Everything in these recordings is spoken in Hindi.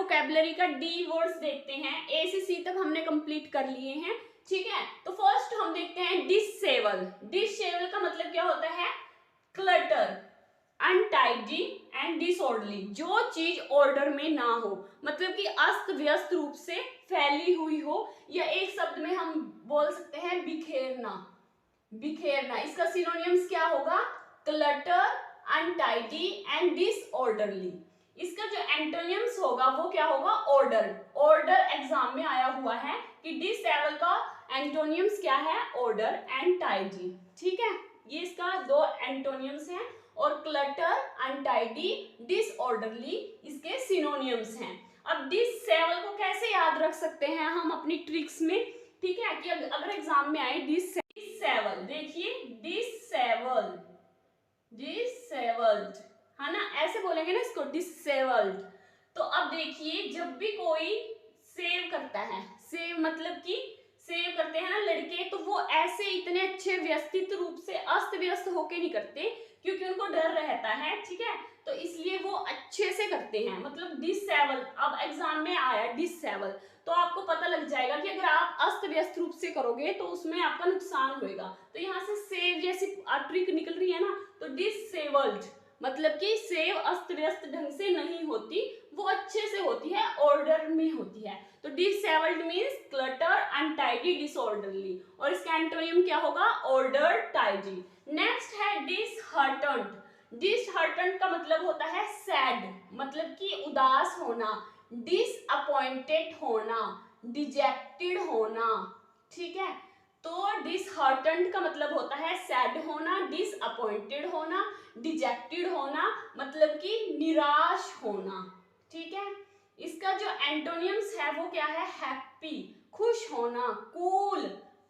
वोकैबुलरी का डी वर्ड्स देखते हैं। ए से सी तक हमने कंप्लीट कर लिए हैं, ठीक है। तो फर्स्ट हम देखते हैं डिसेबल। डिसेबल का मतलब क्या होता है? क्लटर, अनटाइडी एंड डिसऑर्डरली, जो चीज ऑर्डर में ना हो, मतलब कि अस्त व्यस्त रूप से फैली हुई हो, या एक शब्द में हम बोल सकते हैं बिखेरना। बिखेरना, इसका सिनोनिम्स क्या होगा? Clutter, untidy and disorderly. इसका जो एंटोनिम्स होगा वो क्या होगा? ऑर्डर। ऑर्डर एग्जाम में आया हुआ है कि डिसेबल का एंटोनिम्स क्या है? ऑर्डर एंड टाइडी, ठीक है। ये इसका दो एंटोनिम्स हैं, और क्लटर, अनटाइडी, डिसऑर्डरली इसके सिनोनिम्स हैं। अब डिसेबल को कैसे याद रख सकते हैं हम अपनी ट्रिक्स में, ठीक है, कि अगर एग्जाम में आए डिसेबल, देखिए डिसेबल, डिसेबल्ड, है ना, ऐसे बोलेंगे ना इसको, डिसेबल्ड। तो अब देखिए, जब भी कोई सेव करता है, सेव मतलब कि सेव करते हैं ना लड़के, तो वो ऐसे इतने अच्छे व्यवस्थित रूप से अस्त व्यस्त होके नहीं करते, क्योंकि उनको डर रहता है, ठीक है, तो इसलिए वो अच्छे से करते हैं। मतलब डिसेबल, अब एग्जाम में आया डिसेबल, तो आपको पता लग जाएगा कि अगर आप अस्त व्यस्त रूप से करोगे तो उसमें आपका नुकसान होगा। तो यहाँ से सेव जैसी ट्रिक निकल रही है ना, तो डिसेबल्ड मतलब कि सेव अस्त व्यस्त ढंग से नहीं होती, वो अच्छे से होती है, ऑर्डर में होती है। तो disabled means clutter, untidy, disorderly, और इसका एंटोनिम क्या होगा? Order, tidy. नेक्स्ट है डिसहार्टेंड। डिसहार्टेंड का मतलब होता है सैड, मतलब कि उदास होना, डिसअपॉइंटेड होना, डिजेक्टेड होना, ठीक है। तो डिसहार्टेंड का मतलब होता है सैड होना, डिसअपॉइंटेड होना, डिजेक्टेड होना, मतलब कि निराश होना, ठीक है। इसका जो एंटोनिम्स है वो क्या है? हैप्पी, खुश होना, कूल,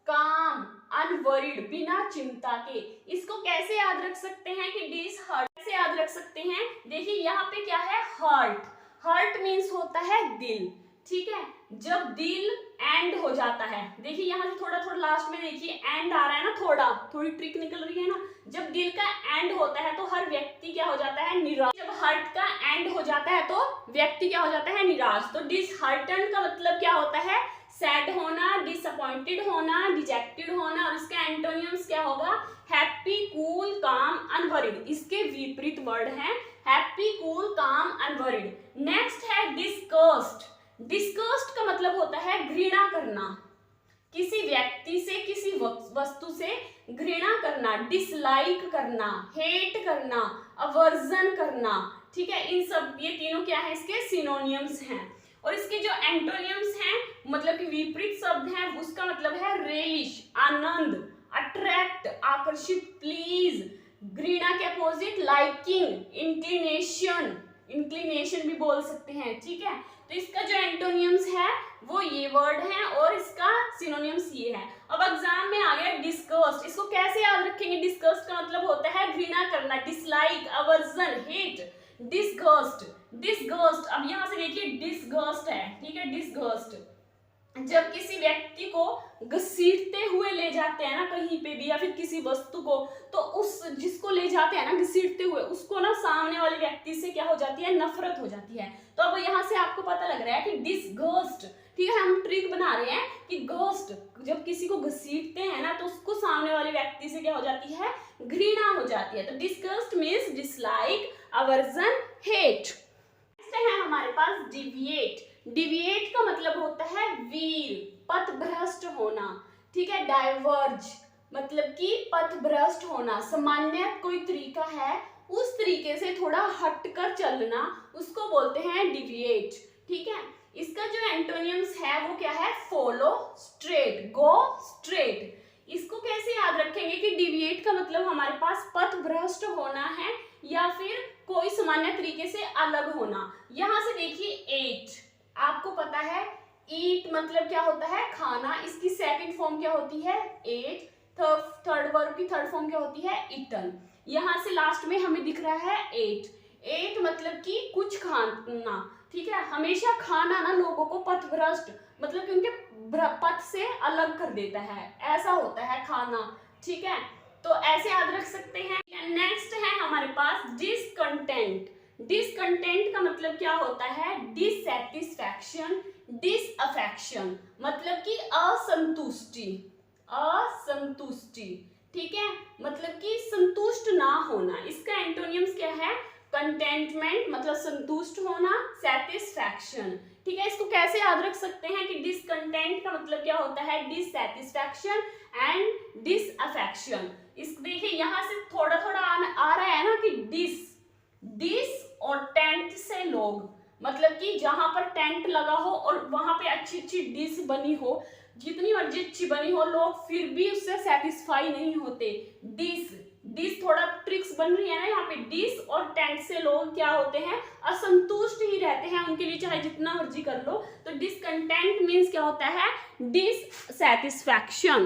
काम, अनवरिड, बिना चिंता के। इसको कैसे याद रख सकते हैं कि डिसहार्ट कैसे याद रख सकते हैं? देखिए यहाँ पे क्या है? हार्ट। हार्ट मीन्स होता है दिल, ठीक है। जब दिल एंड हो जाता है, देखिए यहाँ से थोड़ा थोड़ा लास्ट में देखिए एंड आ रहा है ना, थोड़ी ट्रिक निकल रही है ना। जब दिल का एंड होता है तो हर व्यक्ति क्या हो जाता है? निराश। जब हार्ट का एंड हो जाता है तो व्यक्ति क्या हो जाता है? निराश। तो डिसहार्टेंड का मतलब क्या होता है? सैड होना, डिसअपॉइंटेड होना, डिजेक्टेड होना, और इसका एंटोनिम्स क्या होगा? हैप्पी, कूल, काम, अनवरिड। इसके विपरीत वर्ड हैं हैप्पी, कूल, काम, अनवरिड। नेक्स्ट है डिस्गस्ट। डिस्गस्ट का मतलब होता है घृणा करना, किसी व्यक्ति से, किसी वस्तु से घृणा करना, डिसलाइक करना, हेट करना, अवर्जन करना, ठीक है। इन सब, ये तीनों क्या है? इसके सिनोनिम्स हैं। और इसके जो एंटोनिम्स हैं, मतलब कि विपरीत शब्द हैं, उसका मतलब है रेलिश, आनंद, अट्रैक्ट, आकर्षित, प्लीज। घृणा के अपोजिट लाइकिंग, इंक्लिनेशन, इंक्लिनेशन भी बोल सकते हैं, ठीक है। तो इसका जो एंटोनिम्स है वो ये वर्ड है, और इसका सिनोनिम्स ये है। अब एग्जाम में आ गया डिस्गस्ट। इसको कैसे याद रखेंगे? डिस्गस्ट का मतलब होता है घृणा करना, dislike, aversion, hate, disgust, disgust. अब यहाँ से देखिए डिस्गस्ट है, ठीक है, डिस्गस्ट। जब किसी व्यक्ति को घसीटते हुए ले जाते हैं ना कहीं पे भी, या फिर किसी वस्तु को, तो उस जिसको ले जाते हैं ना घसीटते हुए, उसको ना सामने वाले व्यक्ति से क्या हो जाती है? नफरत हो जाती है। तो अब यहाँ से आपको पता लग रहा है कि डिसगस्ट, ठीक है, हम ट्रिक बना रहे हैं कि घोस्ट, जब किसी को घसीटते हैं ना तो उसको सामने वाले व्यक्ति से क्या हो जाती है? घृणा हो जाती है। तो disgust means dislike, aversion, hate. Next है हमारे पास डिविएट। डिविएट का मतलब होता है वीर, पथ भ्रष्ट होना, ठीक है। डाइवर्ज मतलब कि पथ भ्रष्ट होना, सामान्य कोई तरीका है उस तरीके से थोड़ा हटकर चलना, उसको बोलते हैं डिविएट, ठीक है। इसका जो एंटोनिम्स है वो क्या है? Follow straight, go straight. इसको कैसे याद रखेंगे कि डिविएट का मतलब हमारे पास पथ भ्रष्ट होना है, या फिर कोई सामान्य तरीके से अलग होना। यहाँ से देखिए एट, आपको पता है ईट मतलब क्या होता है? खाना। इसकी सेकंड फॉर्म क्या होती है? एट। थर्ड वर्ब की थर्ड फॉर्म क्या होती है? ईटन। यहाँ से लास्ट में हमें दिख रहा है एट। एट मतलब कि कुछ खाना, ठीक है। हमेशा खाना ना लोगों को पथभ्रष्ट, मतलब कि उनके पथ से अलग कर देता है, ऐसा होता है खाना, ठीक है। तो ऐसे याद रख सकते हैं। नेक्स्ट है हमारे पास डिसकंटेंट। डिसकंटेंट का मतलब क्या होता है? डिससैटिस्फैक्शन, डिसअफेक्शन, मतलब कि असंतुष्टि, असंतुष्टि, ठीक है, मतलब कि संतुष्ट ना होना। इसका एंटोनियम्स क्या है? कंटेंटमेंट मतलब संतुष्ट होना, सैटिस्फैक्शन, ठीक है। इसको कैसे याद रख सकते हैं कि डिसकंटेंट का मतलब क्या होता है? Dissatisfaction and disaffection. इस देखिए यहाँ से थोड़ा थोड़ा आ रहा है ना कि डिस और टेंट से लोग, मतलब कि जहां पर टेंट लगा हो और वहां पे अच्छी अच्छी डिश बनी हो, जितनी मर्जी अच्छी बनी हो, लोग फिर भी उससे सेटिस्फाई नहीं होते। डिश थोड़ा ट्रिक्स बन रही है ना यहाँ पे। डिश और टेंट से लोग क्या होते हैं? असंतुष्ट ही रहते हैं, उनके लिए चाहे जितना मर्जी कर लो। तो डिसकंटेंट मीन्स क्या होता है? डिससैटिस्फैक्शन।